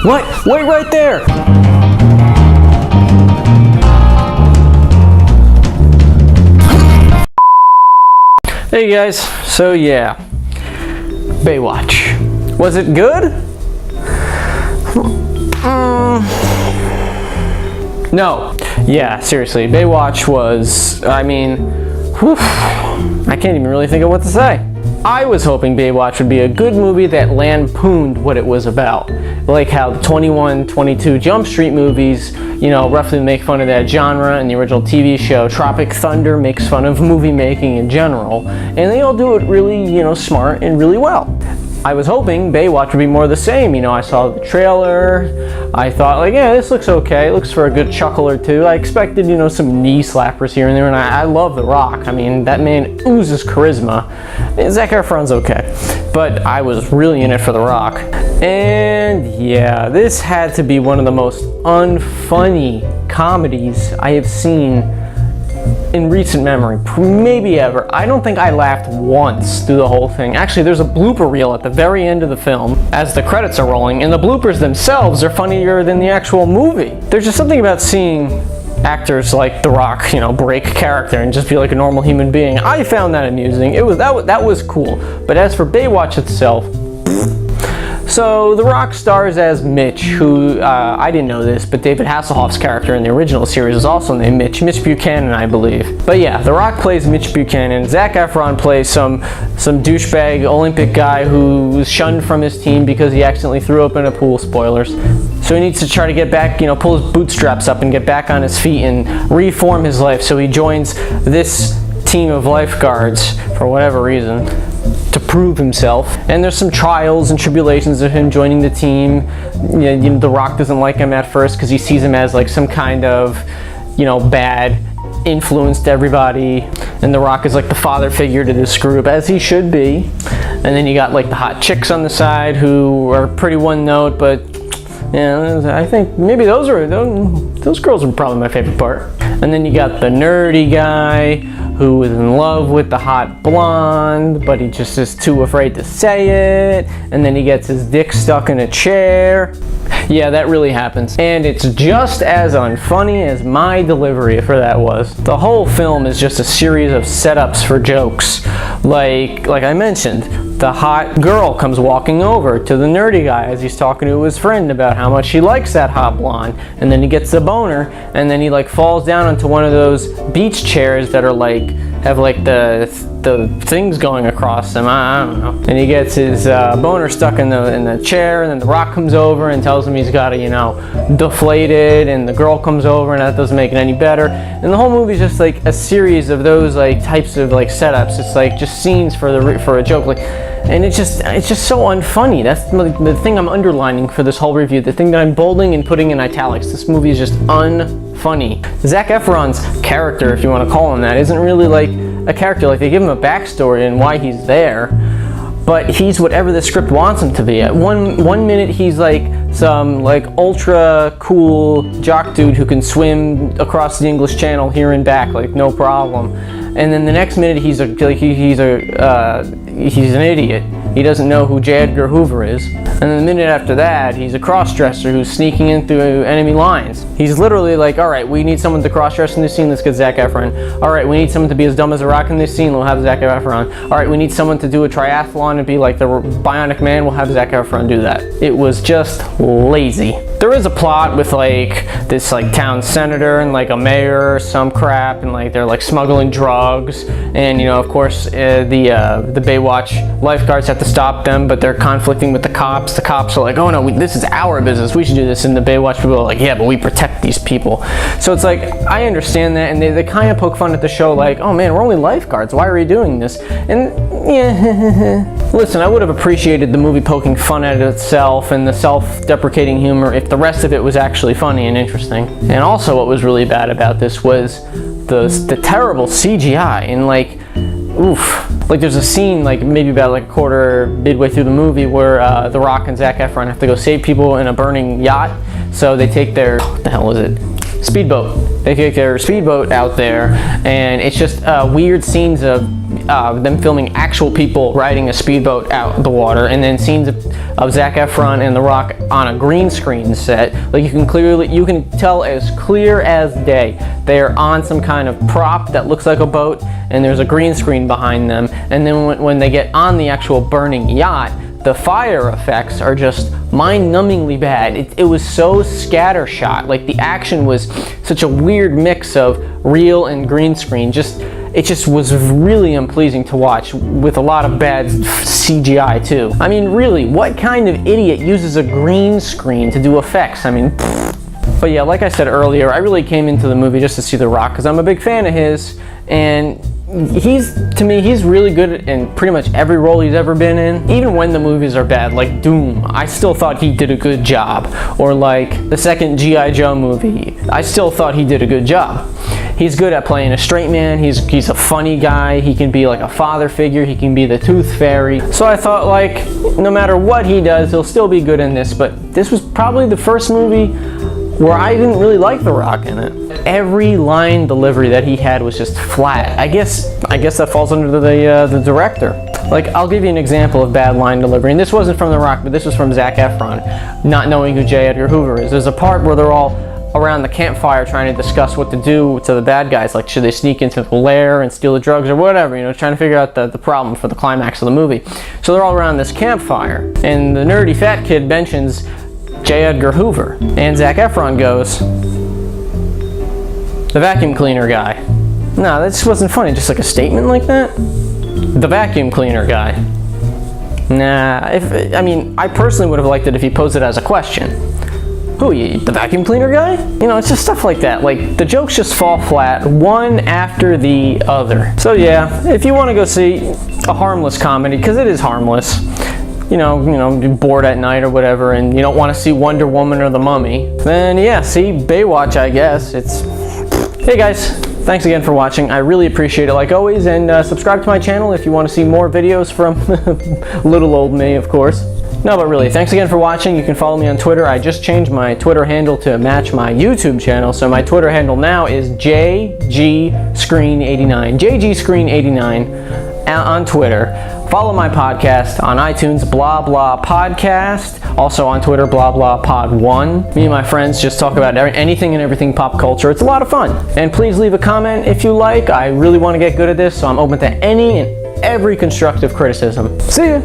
What? Wait right there! Hey guys, so yeah, Baywatch. Was it good? No. Yeah, seriously, Baywatch was, I can't even really think of what to say. I was hoping Baywatch would be a good movie that lampooned what it was about. Like how the 21, 22 Jump Street movies, roughly make fun of that genre, and the original TV show Tropic Thunder makes fun of movie making in general. And they all do it really, smart and really well. I was hoping Baywatch would be more the same. I saw the trailer, I thought like, yeah, this looks okay, it looks for a good chuckle or two. I expected, some knee slappers here and there, and I love The Rock. That man oozes charisma. Zac Efron's okay, but I was really in it for The Rock. And yeah, this had to be one of the most unfunny comedies I have seen in recent memory, maybe ever. I don't think I laughed once through the whole thing. Actually, there's a blooper reel at the very end of the film as the credits are rolling, and the bloopers themselves are funnier than the actual movie. There's just something about seeing actors like The Rock, break character and just be like a normal human being. I found that amusing. That was cool. But as for Baywatch itself, so The Rock stars as Mitch, who, I didn't know this, but David Hasselhoff's character in the original series is also named Mitch Buchanan, I believe. But yeah, The Rock plays Mitch Buchanan. Zac Efron plays some douchebag Olympic guy who was shunned from his team because he accidentally threw open a pool, spoilers. So he needs to try to get back, pull his bootstraps up and get back on his feet and reform his life. So he joins this team of lifeguards for whatever reason, to prove himself. And there's some trials and tribulations of him joining the team. The Rock doesn't like him at first because he sees him as like some kind of, bad influence to everybody. And The Rock is like the father figure to this group, as he should be. And then you got like the hot chicks on the side who are pretty one note, but I think maybe those girls are probably my favorite part. And then you got the nerdy guy who is in love with the hot blonde, but he just is too afraid to say it. And then he gets his dick stuck in a chair. Yeah, that really happens. And it's just as unfunny as my delivery for that was. The whole film is just a series of setups for jokes. Like I mentioned, the hot girl comes walking over to the nerdy guy as he's talking to his friend about how much he likes that hot blonde, and then he gets the boner, and then he falls down onto one of those beach chairs that are have the things going across them. I don't know. And he gets his boner stuck in the chair, and then The Rock comes over and tells him he's got to deflate it, and the girl comes over, and that doesn't make it any better. And the whole movie is just a series of those types of setups. It's just scenes for a joke, and it's just so unfunny. That's the thing I'm underlining for this whole review. The thing that I'm bolding and putting in italics. This movie is just unfunny. Zac Efron's character, if you want to call him that, isn't really a character. They give him a backstory and why he's there, but he's whatever the script wants him to be. At one minute he's some ultra cool jock dude who can swim across the English Channel here and back no problem, and then the next minute he's an idiot. He doesn't know who J. Edgar Hoover is. And then the minute after that, he's a cross-dresser who's sneaking in through enemy lines. He's literally all right, we need someone to cross-dress in this scene, let's get Zac Efron. All right, we need someone to be as dumb as a rock in this scene, we'll have Zac Efron. All right, we need someone to do a triathlon and be like the Bionic Man, we'll have Zac Efron do that. It was just lazy. There is a plot with this town senator and a mayor or some crap, and they're smuggling drugs, and of course the Baywatch lifeguards have to stop them, but they're conflicting with the cops. The cops are oh no, this is our business, we should do this, and the Baywatch people are yeah, but we protect these people. So it's I understand that, and they kind of poke fun at the show oh man, we're only lifeguards, why are we doing this? And yeah, listen, I would have appreciated the movie poking fun at itself and the self-deprecating humor if the rest of it was actually funny and interesting. And also what was really bad about this was the terrible CGI, and oof. There's a scene maybe about a quarter midway through the movie where The Rock and Zac Efron have to go save people in a burning yacht. So they take their, what the hell is it? speedboat. They take their speedboat out there, and it's just weird scenes of them filming actual people riding a speedboat out the water, and then scenes of Zac Efron and The Rock on a green screen set. Like you can tell as clear as day they're on some kind of prop that looks like a boat, and there's a green screen behind them. And then when they get on the actual burning yacht, the fire effects are just mind-numbingly bad. It was so scattershot. Like the action was such a weird mix of real and green screen. It just was really unpleasing to watch, with a lot of bad CGI too. I mean, really, what kind of idiot uses a green screen to do effects? I mean, pfft. But yeah, like I said earlier, I really came into the movie just to see The Rock because I'm a big fan of his, and to me, he's really good in pretty much every role he's ever been in. Even when the movies are bad, like Doom, I still thought he did a good job. Or like the second G.I. Joe movie, I still thought he did a good job. He's good at playing a straight man. He's a funny guy. He can be like a father figure. He can be the tooth fairy. So I thought, like, no matter what he does, he'll still be good in this. But this was probably the first movie where I didn't really like The Rock in it. Every line delivery that he had was just flat. I guess that falls under the director. Like, I'll give you an example of bad line delivery, and this wasn't from The Rock, but this was from Zac Efron, not knowing who J. Edgar Hoover is. There's a part where they're all around the campfire trying to discuss what to do to the bad guys, like should they sneak into the lair and steal the drugs or whatever, trying to figure out the problem for the climax of the movie. So they're all around this campfire, and the nerdy fat kid mentions J. Edgar Hoover, and Zac Efron goes, the vacuum cleaner guy. No, that just wasn't funny, just like a statement like that. The vacuum cleaner guy. Nah, I personally would have liked it if he posed it as a question. Who, you, the vacuum cleaner guy? It's just stuff like that. Like, the jokes just fall flat, one after the other. So yeah, if you want to go see a harmless comedy, because it is harmless, you're bored at night or whatever, and you don't want to see Wonder Woman or The Mummy, then yeah, see Baywatch, I guess. Hey guys, thanks again for watching. I really appreciate it, like always, and subscribe to my channel if you want to see more videos from little old me, of course. No, but really, thanks again for watching. You can follow me on Twitter. I just changed my Twitter handle to match my YouTube channel, so my Twitter handle now is JGScreen89. JGScreen89 on Twitter. Follow my podcast on iTunes, Blah Blah Podcast. Also on Twitter, Blah Blah Pod1. Me and my friends just talk about anything and everything pop culture. It's a lot of fun. And please leave a comment if you like. I really want to get good at this, so I'm open to any and every constructive criticism. See ya!